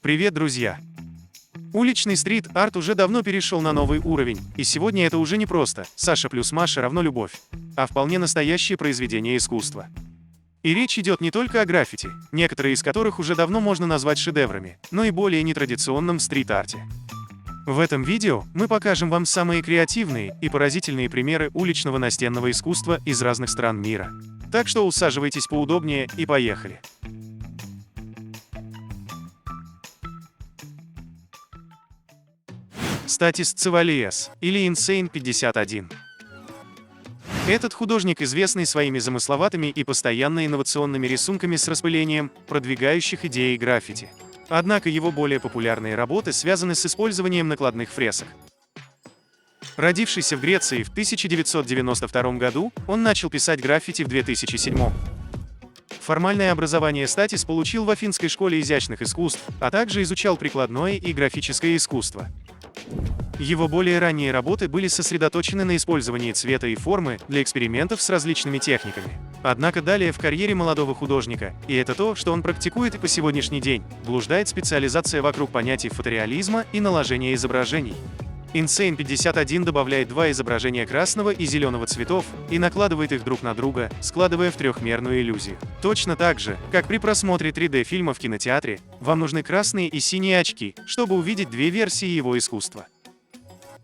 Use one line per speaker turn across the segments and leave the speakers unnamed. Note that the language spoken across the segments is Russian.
Привет, друзья! Уличный стрит-арт уже давно перешел на новый уровень, и сегодня это уже не просто «Саша плюс Маша равно любовь», а вполне настоящее произведение искусства. И речь идет не только о граффити, некоторые из которых уже давно можно назвать шедеврами, но и более нетрадиционном стрит-арте. В этом видео мы покажем вам самые креативные и поразительные примеры уличного настенного искусства из разных стран мира. Так что усаживайтесь поудобнее и поехали! Статис Цивалиес, или Insane 51. Этот художник, известный своими замысловатыми и постоянно инновационными рисунками с распылением, продвигающих идеи граффити. Однако его более популярные работы связаны с использованием накладных фресок. Родившийся в Греции в 1992 году, он начал писать граффити в 2007. Формальное образование Статис получил в Афинской школе изящных искусств, а также изучал прикладное и графическое искусство. Его более ранние работы были сосредоточены на использовании цвета и формы для экспериментов с различными техниками. Однако далее в карьере молодого художника, и это то, что он практикует и по сегодняшний день, блуждает специализация вокруг понятий фотореализма и наложения изображений. Insane 51 добавляет два изображения красного и зеленого цветов и накладывает их друг на друга, складывая в трехмерную иллюзию. Точно так же, как при просмотре 3D-фильма в кинотеатре, вам нужны красные и синие очки, чтобы увидеть две версии его искусства.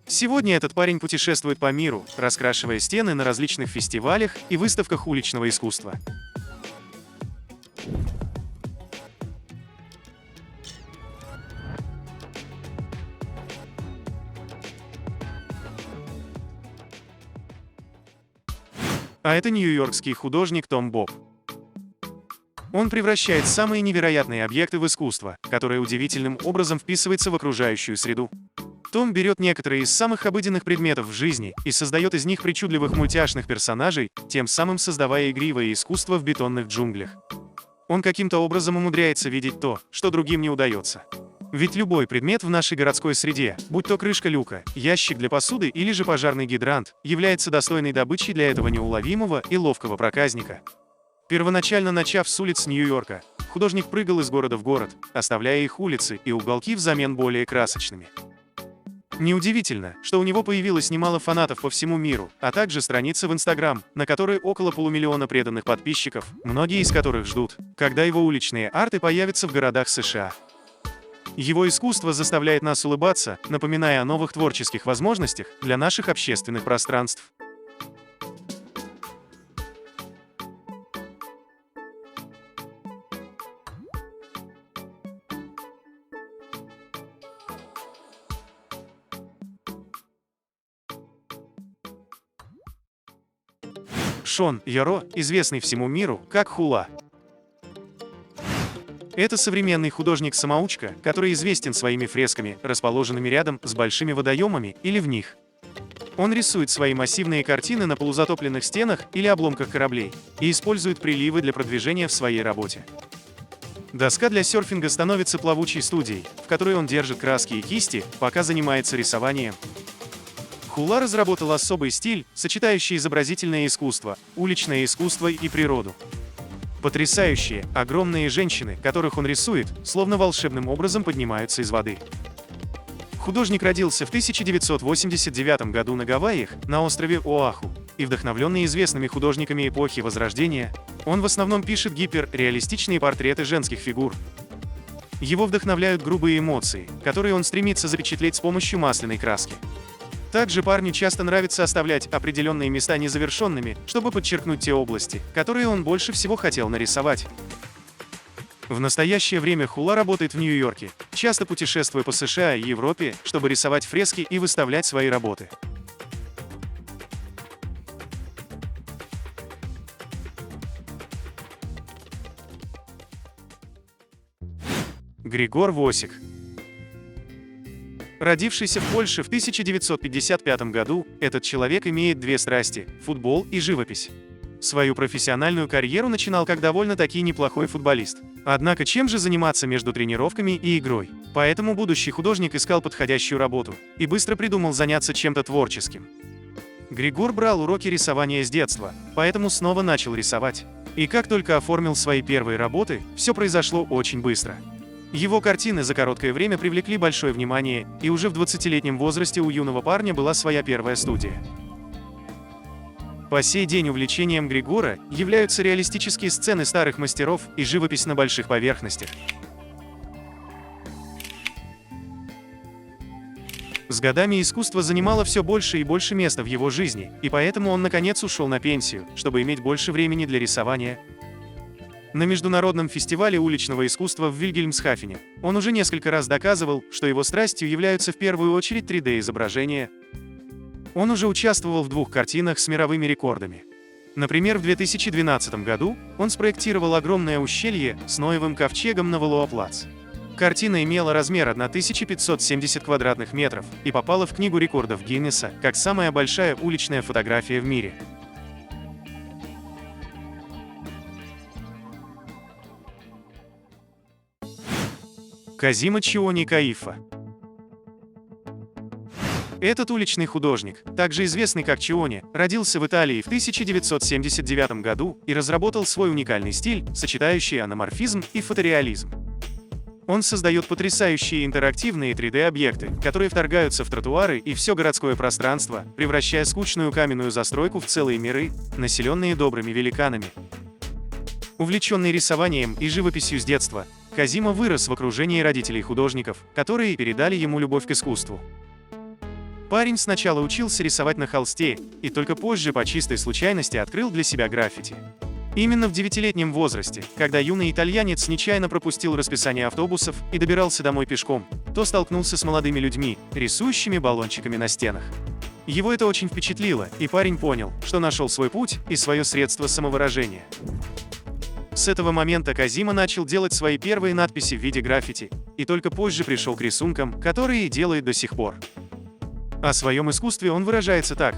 Сегодня этот парень путешествует по миру, раскрашивая стены на различных фестивалях и выставках уличного искусства. А это нью-йоркский художник Том Боб. Он превращает самые невероятные объекты в искусство, которое удивительным образом вписывается в окружающую среду. Том берет некоторые из самых обыденных предметов в жизни и создает из них причудливых мультяшных персонажей, тем самым создавая игривое искусство в бетонных джунглях. Он каким-то образом умудряется видеть то, что другим не удается. Ведь любой предмет в нашей городской среде, будь то крышка люка, ящик для посуды или же пожарный гидрант, является достойной добычей для этого неуловимого и ловкого проказника. Первоначально начав с улиц Нью-Йорка, художник прыгал из города в город, оставляя их улицы и уголки взамен более красочными. Неудивительно, что у него появилось немало фанатов по всему миру, а также страница в Instagram, на которой около полумиллиона преданных подписчиков, многие из которых ждут, когда его уличные арты появятся в городах США. Его искусство заставляет нас улыбаться, напоминая о новых творческих возможностях для наших общественных пространств. Шон Яро, известный всему миру как Хула. Это современный художник-самоучка, который известен своими фресками, расположенными рядом с большими водоемами или в них. Он рисует свои массивные картины на полузатопленных стенах или обломках кораблей и использует приливы для продвижения в своей работе. Доска для серфинга становится плавучей студией, в которой он держит краски и кисти, пока занимается рисованием. Хула разработал особый стиль, сочетающий изобразительное искусство, уличное искусство и природу. Потрясающие, огромные женщины, которых он рисует, словно волшебным образом поднимаются из воды. Художник родился в 1989 году на Гавайях, на острове Оаху, и вдохновленный известными художниками эпохи Возрождения, он в основном пишет гиперреалистичные портреты женских фигур. Его вдохновляют грубые эмоции, которые он стремится запечатлеть с помощью масляной краски. Также парню часто нравится оставлять определенные места незавершенными, чтобы подчеркнуть те области, которые он больше всего хотел нарисовать. В настоящее время Хула работает в Нью-Йорке, часто путешествуя по США и Европе, чтобы рисовать фрески и выставлять свои работы. Григор Восик. Родившийся в Польше в 1955 году, этот человек имеет две страсти – футбол и живопись. Свою профессиональную карьеру начинал как довольно-таки неплохой футболист. Однако чем же заниматься между тренировками и игрой? Поэтому будущий художник искал подходящую работу и быстро придумал заняться чем-то творческим. Григор брал уроки рисования с детства, поэтому снова начал рисовать. И как только оформил свои первые работы, все произошло очень быстро. Его картины за короткое время привлекли большое внимание, и уже в 20-летнем возрасте у юного парня была своя первая студия. По сей день увлечением Григора являются реалистические сцены старых мастеров и живопись на больших поверхностях. С годами искусство занимало все больше и больше места в его жизни, и поэтому он наконец ушел на пенсию, чтобы иметь больше времени для рисования. На международном фестивале уличного искусства в Вильгельмсхафене он уже несколько раз доказывал, что его страстью являются в первую очередь 3D-изображения. Он уже участвовал в 2 картинах с мировыми рекордами. Например, в 2012 году он спроектировал огромное ущелье с Ноевым ковчегом на Валуа-Плац. Картина имела размер 1570 квадратных метров и попала в Книгу рекордов Гиннесса как самая большая уличная фотография в мире. Казима Чиони Каифа. Этот уличный художник, также известный как Чиони, родился в Италии в 1979 году и разработал свой уникальный стиль, сочетающий аноморфизм и фотореализм. Он создает потрясающие интерактивные 3D-объекты, которые вторгаются в тротуары и все городское пространство, превращая скучную каменную застройку в целые миры, населенные добрыми великанами. Увлеченный рисованием и живописью с детства, Казима вырос в окружении родителей-художников, которые передали ему любовь к искусству. Парень сначала учился рисовать на холсте, и только позже по чистой случайности открыл для себя граффити. Именно в 9-летнем возрасте, когда юный итальянец нечаянно пропустил расписание автобусов и добирался домой пешком, то столкнулся с молодыми людьми, рисующими баллончиками на стенах. Его это очень впечатлило, и парень понял, что нашел свой путь и свое средство самовыражения. С этого момента Казима начал делать свои первые надписи в виде граффити, и только позже пришел к рисункам, которые и делает до сих пор. О своем искусстве он выражается так: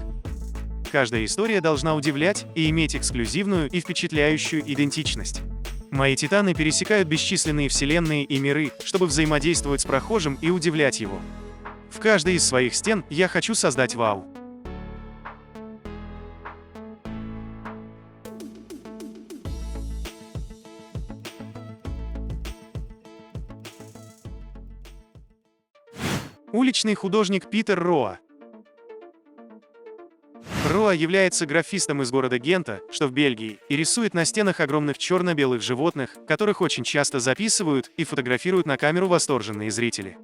«Каждая история должна удивлять и иметь эксклюзивную и впечатляющую идентичность. Мои титаны пересекают бесчисленные вселенные и миры, чтобы взаимодействовать с прохожим и удивлять его. В каждой из своих стен я хочу создать вау». Уличный художник Питер Роа. Роа является граффистом из города Гента, что в Бельгии, и рисует на стенах огромных черно-белых животных, которых очень часто записывают и фотографируют на камеру восторженные зрители.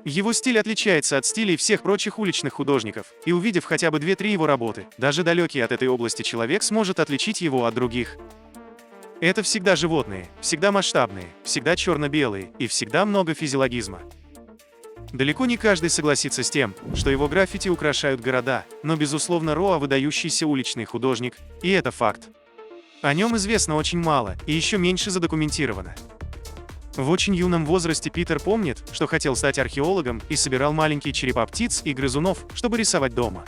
Его стиль отличается от стилей всех прочих уличных художников, и увидев хотя бы 2-3 его работы, даже далекий от этой области человек сможет отличить его от других. Это всегда животные, всегда масштабные, всегда черно-белые и всегда много физиологизма. Далеко не каждый согласится с тем, что его граффити украшают города, но, безусловно, Роа выдающийся уличный художник, и это факт. О нем известно очень мало, и еще меньше задокументировано. В очень юном возрасте Питер помнит, что хотел стать археологом и собирал маленькие черепа птиц и грызунов, чтобы рисовать дома.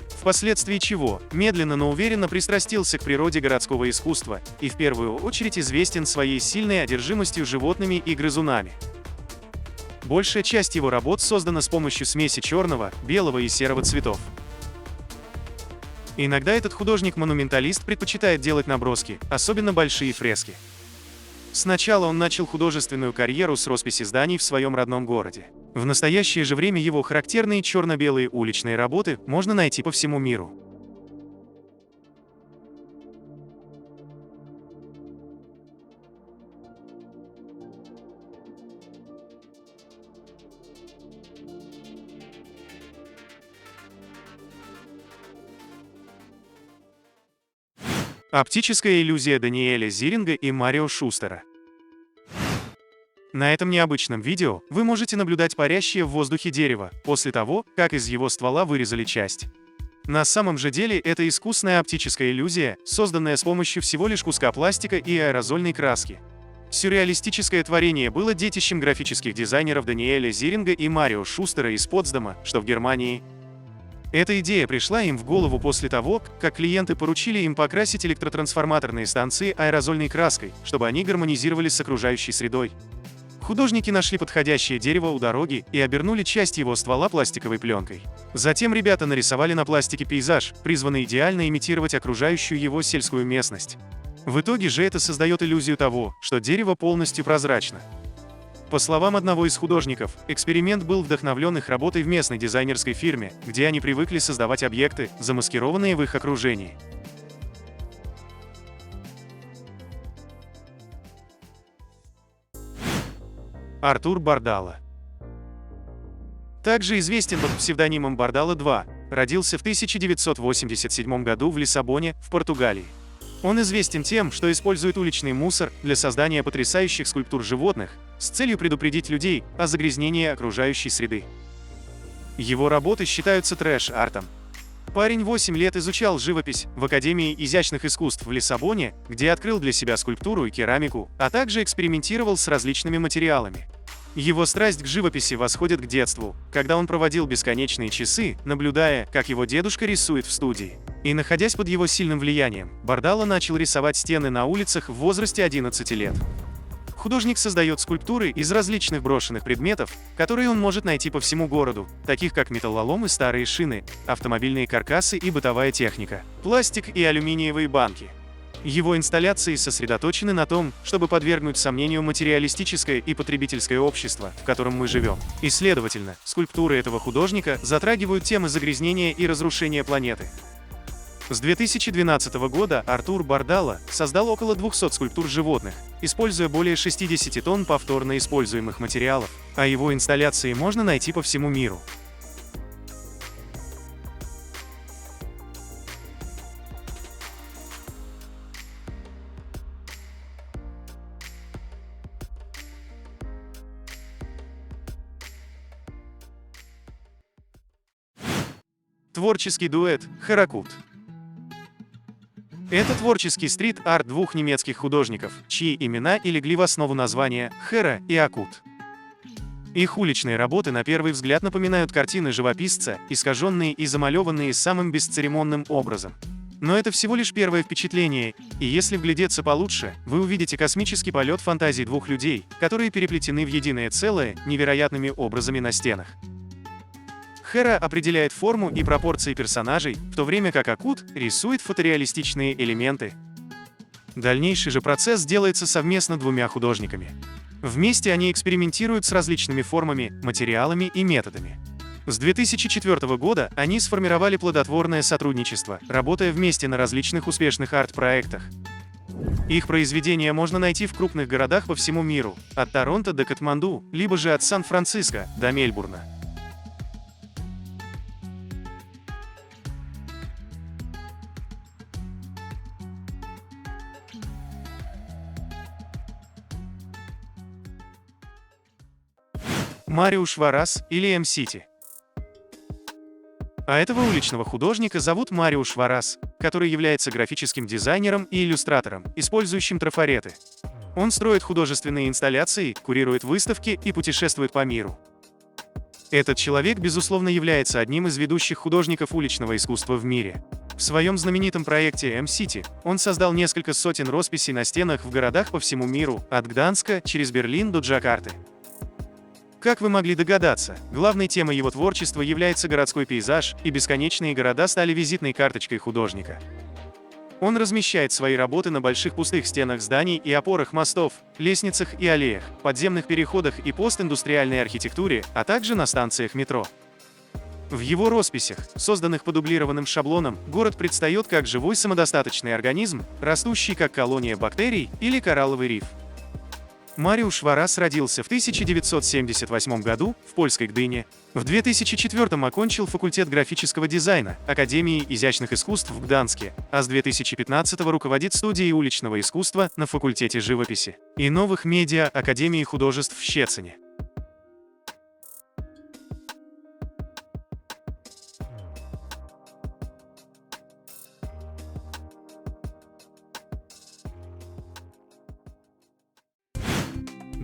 Впоследствии чего, медленно, но уверенно пристрастился к природе городского искусства и в первую очередь известен своей сильной одержимостью животными и грызунами. Большая часть его работ создана с помощью смеси черного, белого и серого цветов. Иногда этот художник-монументалист предпочитает делать наброски, особенно большие фрески. Сначала он начал художественную карьеру с росписи зданий в своем родном городе. В настоящее же время его характерные черно-белые уличные работы можно найти по всему миру. Оптическая иллюзия Даниэля Зиринга и Марио Шустера. На этом необычном видео вы можете наблюдать парящее в воздухе дерево, после того, как из его ствола вырезали часть. На самом же деле это искусная оптическая иллюзия, созданная с помощью всего лишь куска пластика и аэрозольной краски. Сюрреалистическое творение было детищем графических дизайнеров Даниэля Зиринга и Марио Шустера из Потсдама, что в Германии. Эта идея пришла им в голову после того, как клиенты поручили им покрасить электротрансформаторные станции аэрозольной краской, чтобы они гармонизировали с окружающей средой. Художники нашли подходящее дерево у дороги и обернули часть его ствола пластиковой пленкой. Затем ребята нарисовали на пластике пейзаж, призванный идеально имитировать окружающую его сельскую местность. В итоге же это создает иллюзию того, что дерево полностью прозрачно. По словам одного из художников, эксперимент был вдохновлен их работой в местной дизайнерской фирме, где они привыкли создавать объекты, замаскированные в их окружении. Артур Бардало. Также известен под псевдонимом Бардало-2, родился в 1987 году в Лиссабоне, в Португалии. Он известен тем, что использует уличный мусор для создания потрясающих скульптур животных с целью предупредить людей о загрязнении окружающей среды. Его работы считаются трэш-артом. Парень 8 лет изучал живопись в Академии изящных искусств в Лиссабоне, где открыл для себя скульптуру и керамику, а также экспериментировал с различными материалами. Его страсть к живописи восходит к детству, когда он проводил бесконечные часы, наблюдая, как его дедушка рисует в студии. И находясь под его сильным влиянием, Бардало начал рисовать стены на улицах в возрасте 11 лет. Художник создает скульптуры из различных брошенных предметов, которые он может найти по всему городу, таких как металлолом и старые шины, автомобильные каркасы и бытовая техника, пластик и алюминиевые банки. Его инсталляции сосредоточены на том, чтобы подвергнуть сомнению материалистическое и потребительское общество, в котором мы живем. И, следовательно, скульптуры этого художника затрагивают темы загрязнения и разрушения планеты. С 2012 года Артур Бардало создал около 200 скульптур животных, используя более 60 тонн повторно используемых материалов, а его инсталляции можно найти по всему миру. Творческий дуэт «Херакут». Это творческий стрит-арт двух немецких художников, чьи имена и легли в основу названия Хера и Акут. Их уличные работы на первый взгляд напоминают картины живописца, искаженные и замалеванные самым бесцеремонным образом. Но это всего лишь первое впечатление, и если вглядеться получше, вы увидите космический полет фантазий двух людей, которые переплетены в единое целое невероятными образами на стенах. Хера определяет форму и пропорции персонажей, в то время как Акут рисует фотореалистичные элементы. Дальнейший же процесс делается совместно двумя художниками. Вместе они экспериментируют с различными формами, материалами и методами. С 2004 года они сформировали плодотворное сотрудничество, работая вместе на различных успешных арт-проектах. Их произведения можно найти в крупных городах по всему миру, от Торонто до Катманду, либо же от Сан-Франциско до Мельбурна. Мариуш Варас или М-Сити. А этого уличного художника зовут Мариуш Варас, который является графическим дизайнером и иллюстратором, использующим трафареты. Он строит художественные инсталляции, курирует выставки и путешествует по миру. Этот человек, безусловно, является одним из ведущих художников уличного искусства в мире. В своем знаменитом проекте М-Сити он создал несколько сотен росписей на стенах в городах по всему миру, от Гданска через Берлин до Джакарты. Как вы могли догадаться, главной темой его творчества является городской пейзаж, и бесконечные города стали визитной карточкой художника. Он размещает свои работы на больших пустых стенах зданий и опорах мостов, лестницах и аллеях, подземных переходах и постиндустриальной архитектуре, а также на станциях метро. В его росписях, созданных по дублированным шаблонам, город предстает как живой самодостаточный организм, растущий как колония бактерий или коралловый риф. Мариуш Варас родился в 1978 году в польской Гдыне. В 2004 окончил факультет графического дизайна Академии изящных искусств в Гданске, а с 2015 руководит студией уличного искусства на факультете живописи и новых медиа Академии художеств в Щецине.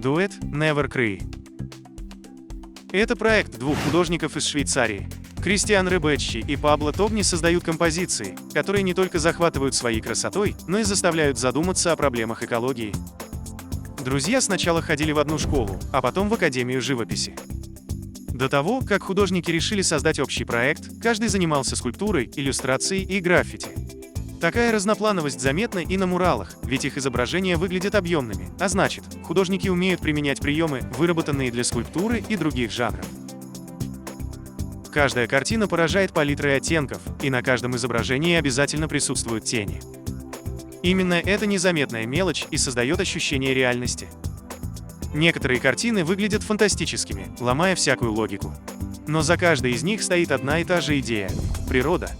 Дуэт Never Cry. Это проект двух художников из Швейцарии. Кристиан Ребecci и Пабло Тобни создают композиции, которые не только захватывают своей красотой, но и заставляют задуматься о проблемах экологии. Друзья сначала ходили в одну школу, а потом в Академию живописи. До того, как художники решили создать общий проект, каждый занимался скульптурой, иллюстрацией и граффити. Такая разноплановость заметна и на муралах, ведь их изображения выглядят объемными, а значит, художники умеют применять приемы, выработанные для скульптуры и других жанров. Каждая картина поражает палитрой оттенков, и на каждом изображении обязательно присутствуют тени. Именно эта незаметная мелочь и создает ощущение реальности. Некоторые картины выглядят фантастическими, ломая всякую логику. Но за каждой из них стоит одна и та же идея – природа.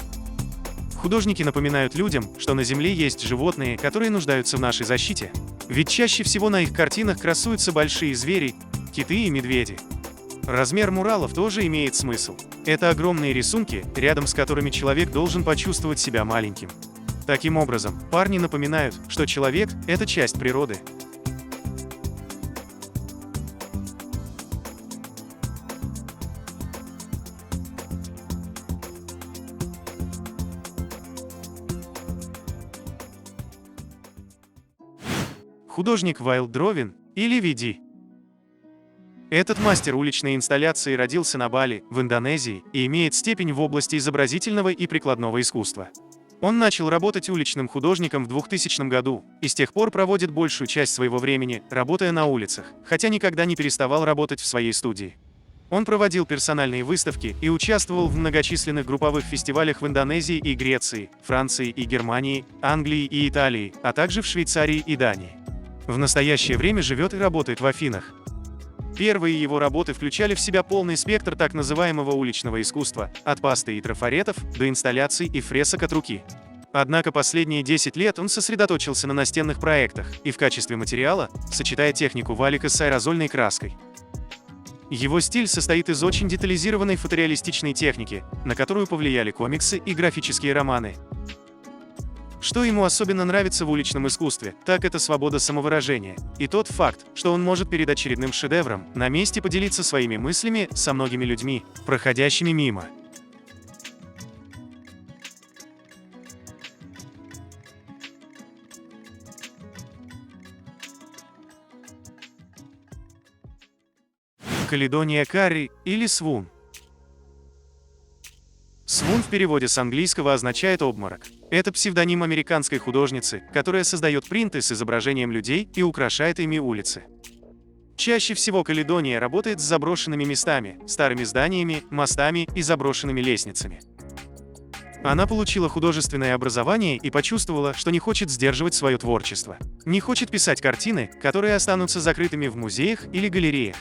Художники напоминают людям, что на Земле есть животные, которые нуждаются в нашей защите. Ведь чаще всего на их картинах красуются большие звери – киты и медведи. Размер муралов тоже имеет смысл. Это огромные рисунки, рядом с которыми человек должен почувствовать себя маленьким. Таким образом, парни напоминают, что человек – это часть природы. Художник Wild Drawing или VD. Этот мастер уличной инсталляции родился на Бали, в Индонезии, и имеет степень в области изобразительного и прикладного искусства. Он начал работать уличным художником в 2000 году и с тех пор проводит большую часть своего времени, работая на улицах, хотя никогда не переставал работать в своей студии. Он проводил персональные выставки и участвовал в многочисленных групповых фестивалях в Индонезии и Греции, Франции и Германии, Англии и Италии, а также в Швейцарии и Дании. В настоящее время живет и работает в Афинах. Первые его работы включали в себя полный спектр так называемого уличного искусства, от пасты и трафаретов до инсталляций и фресок от руки. Однако последние 10 лет он сосредоточился на настенных проектах и в качестве материала сочетая технику валика с аэрозольной краской. Его стиль состоит из очень детализированной фотореалистичной техники, на которую повлияли комиксы и графические романы. Что ему особенно нравится в уличном искусстве, так это свобода самовыражения, и тот факт, что он может перед очередным шедевром на месте поделиться своими мыслями со многими людьми, проходящими мимо. Каледония Карри или Своон. Своон в переводе с английского означает «обморок». Это псевдоним американской художницы, которая создает принты с изображением людей и украшает ими улицы. Чаще всего Каледония работает с заброшенными местами, старыми зданиями, мостами и заброшенными лестницами. Она получила художественное образование и почувствовала, что не хочет сдерживать свое творчество. Не хочет писать картины, которые останутся закрытыми в музеях или галереях.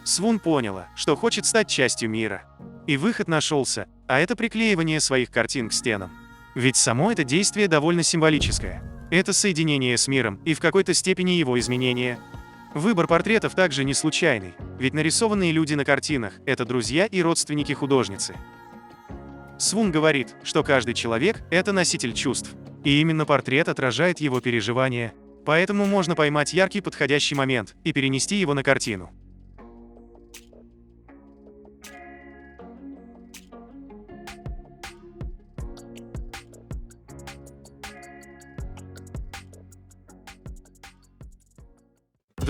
Своон поняла, что хочет стать частью мира. И выход нашелся, а это приклеивание своих картин к стенам. Ведь само это действие довольно символическое. Это соединение с миром и в какой-то степени его изменение. Выбор портретов также не случайный, ведь нарисованные люди на картинах – это друзья и родственники художницы. Своон говорит, что каждый человек – это носитель чувств, и именно портрет отражает его переживания. Поэтому можно поймать яркий подходящий момент и перенести его на картину.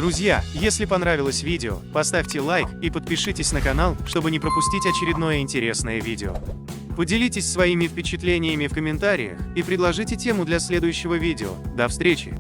Друзья, если понравилось видео, поставьте лайк и подпишитесь на канал, чтобы не пропустить очередное интересное видео. Поделитесь своими впечатлениями в комментариях и предложите тему для следующего видео. До встречи!